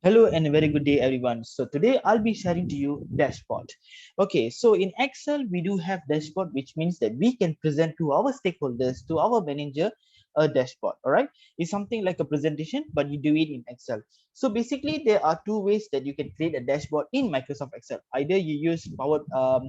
Hello and a very good day, everyone. So today I'll be sharing to you dashboard. Okay, so in Excel, we do have dashboard, which means that we can present to our stakeholders, to our manager, a dashboard. All right, it's something like a presentation, but you do it in Excel. So basically, there are two ways that you can create a dashboard in Microsoft Excel. Either you use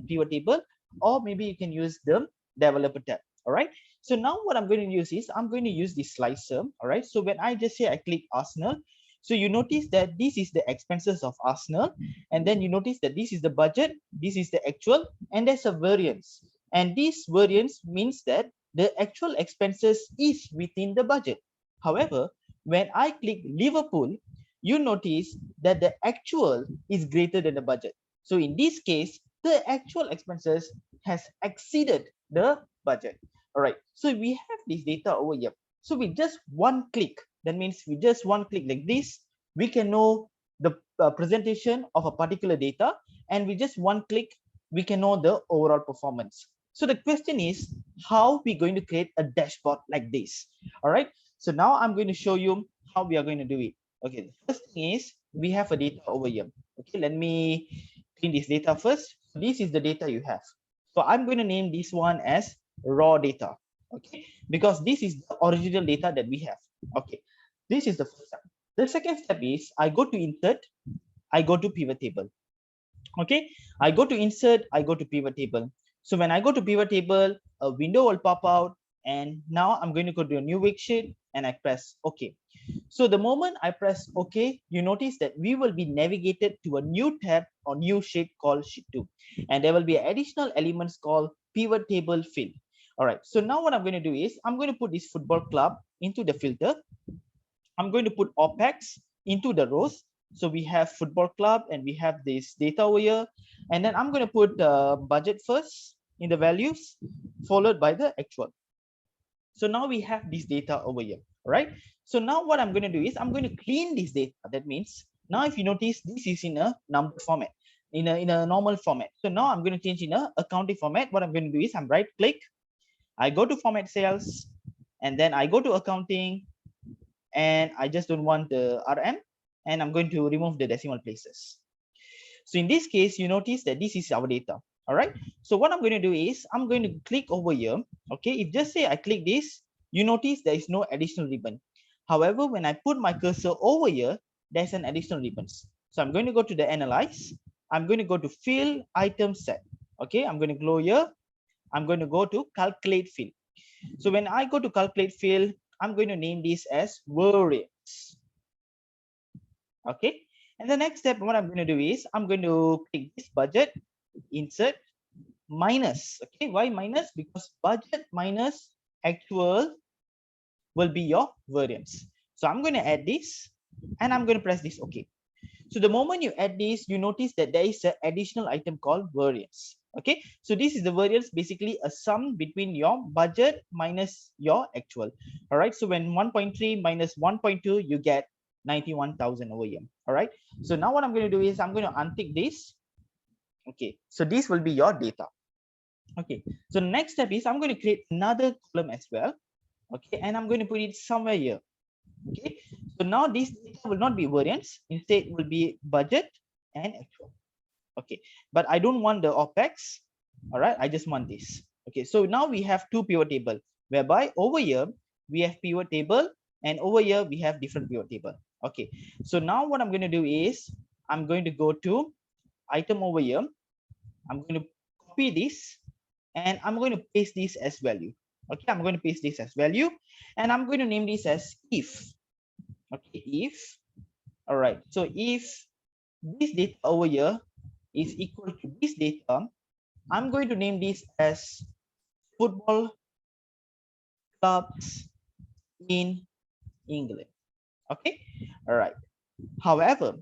pivot table, or maybe you can use the developer tab. All right. So now what I'm going to use is I'm going to use the slicer. All right. So when I just say I click Arsenal, so you notice that this is the expenses of Arsenal, and then you notice that this is the budget, this is the actual, and there's a variance. And this variance means that the actual expenses is within the budget. However, when I click Liverpool, you notice that the actual is greater than the budget. So in this case, the actual expenses has exceeded the budget. All right. So we have this data over here. So with just one click, that means with just one click like this, we can know the presentation of a particular data, and with just one click, we can know the overall performance. So the question is, how we going to create a dashboard like this? All right. So now I'm going to show you how we are going to do it. Okay. The first thing is we have a data over here. Okay. Let me clean this data first. This is the data you have. So I'm going to name this one as raw data. Okay. Because this is the original data that we have. Okay. This is the first step. The second step is I go to insert, I go to pivot table. Okay, I go to insert, I go to pivot table. So when I go to pivot table, a window will pop out, and now I'm going to go to a new worksheet and I press OK. So the moment I press OK, you notice that we will be navigated to a new tab or new sheet called sheet 2, and there will be additional elements called pivot table field. All right, so now what I'm going to do is I'm going to put this football club into the filter. I'm going to put OPEX into the rows. So we have football club and we have this data over here. And then I'm going to put budget first in the values, followed by the actual. So now we have this data over here, right? So now what I'm going to do is I'm going to clean this data. That means now if you notice, this is in a number format, in a normal format. So now I'm going to change in a accounting format. What I'm going to do is I'm right click, I go to format cells, and then I go to accounting, and I just don't want the RM, and I'm going to remove the decimal places. So in this case, you notice that this is our data. All right. So what I'm going to do is I'm going to click over here. Okay. If just say I click this, you notice there is no additional ribbon. However, when I put my cursor over here, there's an additional ribbons. So I'm going to go to the analyze. I'm going to go to field item set. Okay. I'm going to go here. I'm going to go to calculate field. So when I go to calculate field, I'm going to name this as variance. Okay. And the next step, what I'm going to do is I'm going to click this budget, insert, minus. Okay. Why minus? Because budget minus actual will be your variance. So I'm going to add this and I'm going to press this OK. So the moment you add this, you notice that there is an additional item called variance. Okay, so this is the variance, basically a sum between your budget minus your actual. All right, so when 1.3 minus 1.2, you get 91,000 over here. All right, so now what I'm going to do is I'm going to untick this. Okay, so this will be your data. Okay, so next step is I'm going to create another column as well. Okay, and I'm going to put it somewhere here. Okay, so now this data will not be variance, instead will be budget and actual. Okay, but I don't want the OPEX. All right, I just want this. Okay, so now we have two pivot table, whereby over here we have pivot table and over here we have different pivot table. Okay, so now what I'm going to do is I'm going to go to item over here. I'm going to copy this and I'm going to paste this as value. Okay, I'm going to paste this as value and I'm going to name this as if. Okay, if. All right, so if this data over here is equal to this data, I'm going to name this as football clubs in England. Okay, all right. However,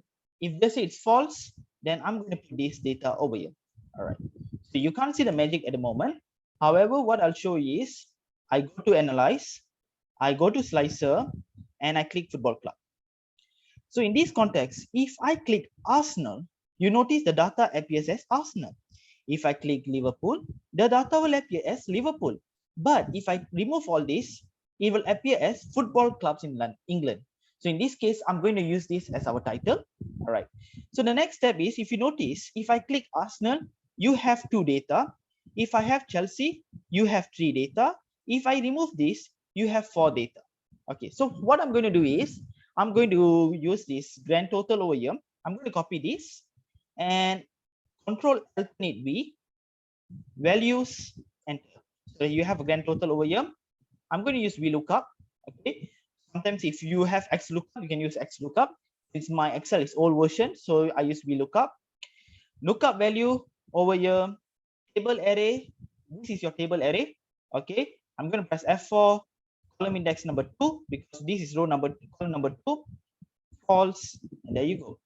if they say it's false, then I'm going to put this data over here. All right, so you can't see the magic at the moment. However, what I'll show you is I go to analyze, I go to slicer, and I click football club. So in this context, if I click Arsenal, you notice the data appears as Arsenal. If I click Liverpool, the data will appear as Liverpool. But if I remove all this, it will appear as football clubs in England. So in this case, I'm going to use this as our title. All right. So the next step is, if you notice, if I click Arsenal, you have 2 data. If I have Chelsea, you have 3 data. If I remove this, you have 4 data. Okay. So what I'm going to do is, I'm going to use this grand total over here. I'm going to copy this and Control Alternate V, values, enter. So you have a grand total over here. I'm going to use VLOOKUP. Okay. Sometimes if you have XLOOKUP, you can use XLOOKUP. Since my Excel is old version, so I use VLOOKUP. Lookup value over here, table array. This is your table array. Okay. I'm going to press F4, column index number 2, because this is row number, column number 2, false, and there you go.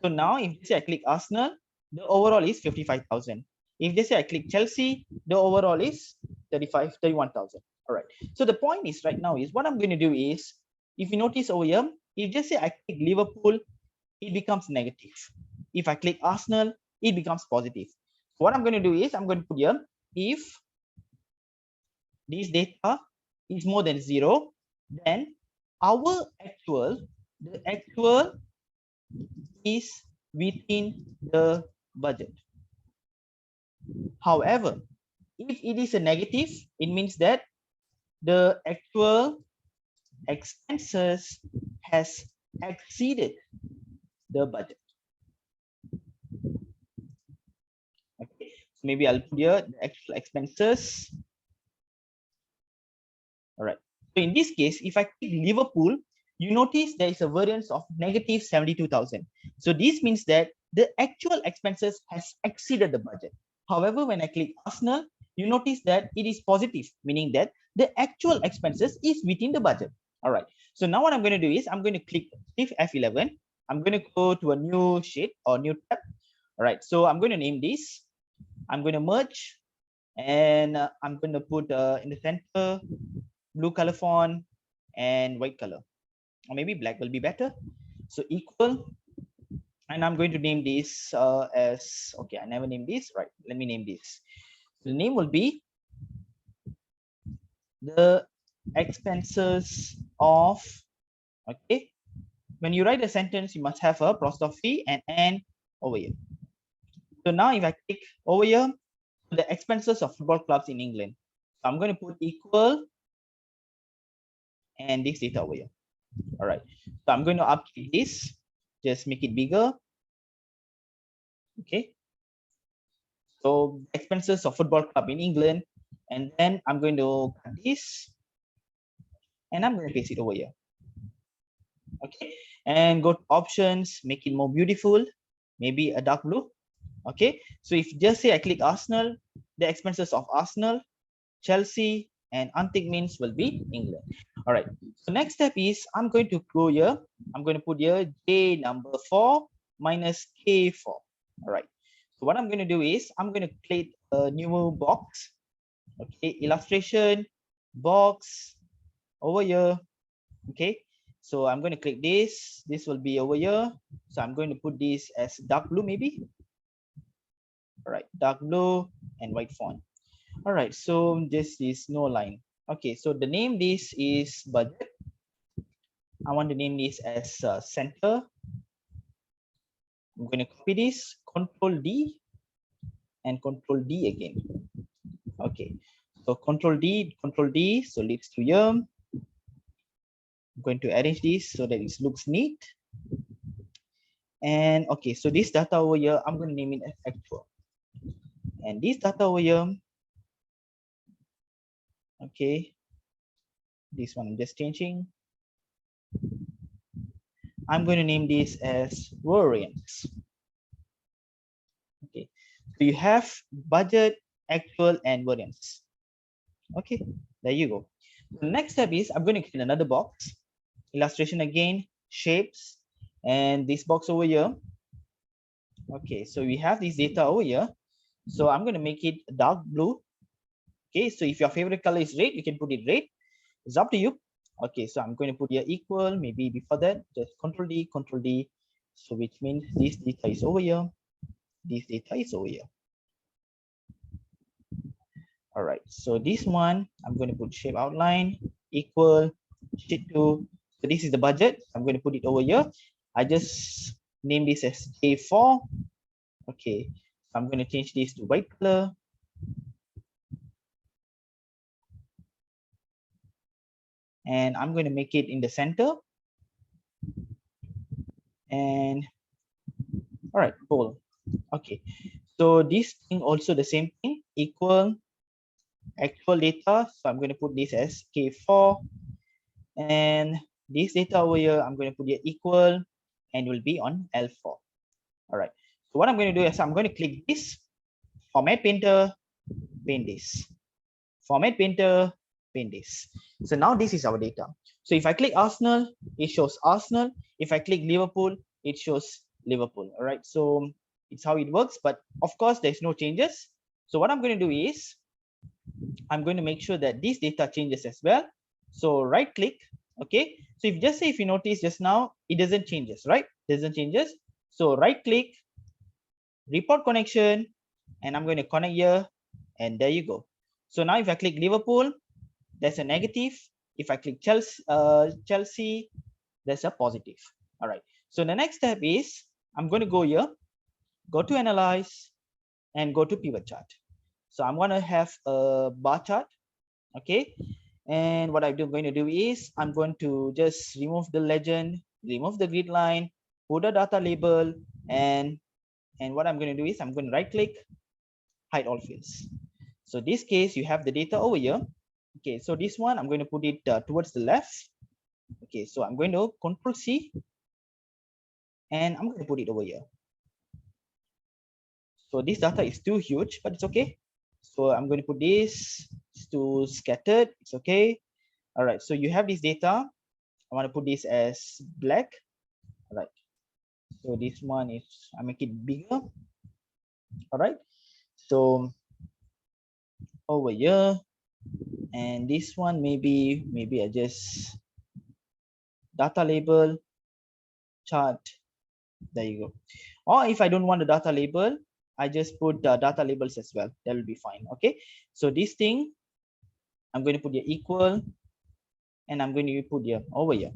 So now if they say I click Arsenal, the overall is 55,000. If they say I click Chelsea, the overall is 31,000. All right. So the point is right now is, what I'm going to do is, if you notice over here, if just say I click Liverpool, it becomes negative. If I click Arsenal, it becomes positive. So what I'm going to do is, I'm going to put here, if this data is more than 0, then our actual, the actual is within the budget. However, if it is a negative, it means that the actual expenses has exceeded the budget. Okay, so maybe I'll put here the actual expenses. All right. So in this case, if I click Liverpool, you notice there is a variance of negative 72,000. So this means that the actual expenses has exceeded the budget. However, when I click Arsenal, you notice that it is positive, meaning that the actual expenses is within the budget. All right. So now what I'm going to do is, I'm going to click Shift F11. I'm going to go to a new sheet or new tab. All right. So I'm going to name this. I'm going to merge, and I'm going to put in the center blue color font and white color, or maybe black will be better. So equal, and I'm going to name this as, okay, I never named this, right? Let me name this. The name will be the expenses of, okay. When you write a sentence, you must have a apostrophe and N over here. So now if I click over here, the expenses of football clubs in England, so I'm going to put equal and this data over here. All right. So I'm going to update this, just make it bigger. Okay. So expenses of football club in England, and then I'm going to cut this, and I'm going to paste it over here. Okay. And go to options, make it more beautiful, maybe a dark blue. Okay. So if just say I click Arsenal, the expenses of Arsenal, Chelsea, and untick means will be England. All right. So next step is, I'm going to go here. I'm going to put here J number 4 minus K4. All right. So what I'm going to do is, I'm going to create a new box. Okay. Illustration box over here. Okay. So I'm going to click this. This will be over here. So I'm going to put this as dark blue maybe. All right. Dark blue and white font. All right, so this is no line. Okay, so the name this is budget. I want to name this as center. I'm going to copy this, Control D and Control D again. Okay, so Control D, so leads to here. I'm going to arrange this so that it looks neat. And okay, so this data over here, I'm going to name it as actual. And this data over here, okay, this one I'm just changing. I'm going to name this as variance. Okay, so you have budget, actual, and variance. Okay, there you go. The next step is, I'm going to create another box, illustration again, shapes, and this box over here. Okay, so we have this data over here. So I'm going to make it dark blue. Okay, so if your favorite color is red, you can put it red. It's up to you. Okay, so I'm going to put here equal, maybe before that, just Control D, Control D. So which means this data is over here. This data is over here. All right, so this one, I'm going to put shape outline equal sheet 2. So this is the budget. I'm going to put it over here. I just name this as J4. Okay, I'm going to change this to white color. And I'm going to make it in the center. And all right, bold. Okay, so this thing also the same thing, equal actual data. So I'm going to put this as K4. And this data over here, I'm going to put it equal and will be on L4. All right. So what I'm going to do is I'm going to click this, format painter, paint this, format painter, paint this. So now this is our data. So if I click Arsenal, it shows Arsenal. If I click Liverpool, it shows Liverpool. All right. So it's how it works. But of course, there's no changes. So what I'm going to do is I'm going to make sure that this data changes as well. So right click. Okay. So if just say if you notice just now, it doesn't changes, right? Doesn't changes. So right click, report connection, and I'm going to connect here, and there you go. So now if I click Liverpool, there's a negative. If I click Chelsea, there's a positive. All right. So the next step is I'm going to go here, go to analyze, and go to pivot chart. So I'm going to have a bar chart. Okay. And what I'm going to do is I'm going to just remove the legend, remove the grid line, put a data label, and what I'm going to do is I'm going to right click, hide all fields. So this case, you have the data over here. Okay, so this one, I'm going to put it towards the left. Okay, so I'm going to Control C, and I'm going to put it over here. So this data is too huge, but it's okay. So I'm going to put this to scattered. It's okay. All right, so you have this data. I want to put this as black. All right. So this one is, I make it bigger. All right. So over here, and this one maybe I just data label chart. There you go. Or if I don't want the data label, I just put the data labels as well. That will be fine. Okay. So this thing, I'm going to put the equal, and I'm going to put here over here.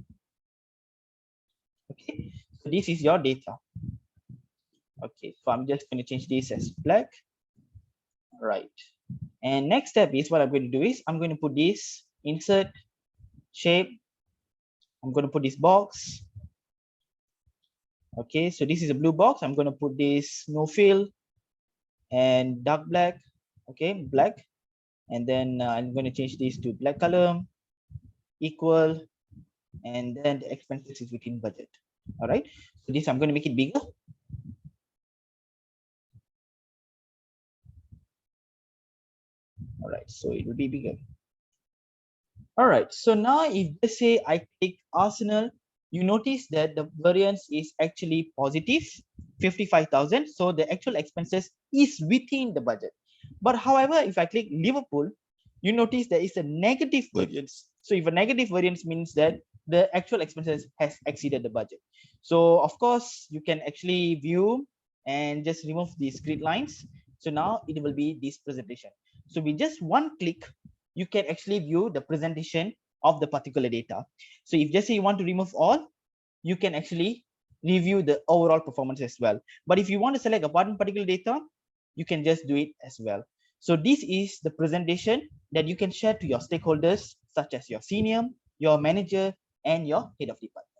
Okay. So this is your data. Okay. So I'm just going to change this as black. Right. And next step is what I'm going to do is I'm going to put this insert shape. I'm going to put this box. Okay, so this is a blue box. I'm going to put this no fill and dark black. Okay, black. And then I'm going to change this to black color, equal, and then the expenses is within budget. All right, so this I'm going to make it bigger. All right, so it will be bigger. All right, so now if let's say I click Arsenal, you notice that the variance is actually positive 55,000. So the actual expenses is within the budget. But however, if I click Liverpool, you notice there is a negative variance. So if a negative variance means that the actual expenses has exceeded the budget. So of course, you can actually view and just remove these grid lines. So now it will be this presentation. So with just one click, you can actually view the presentation of the particular data. So if just say you want to remove all, you can actually review the overall performance as well. But if you want to select a one particular data, you can just do it as well. So this is the presentation that you can share to your stakeholders, such as your senior, your manager, and your head of department.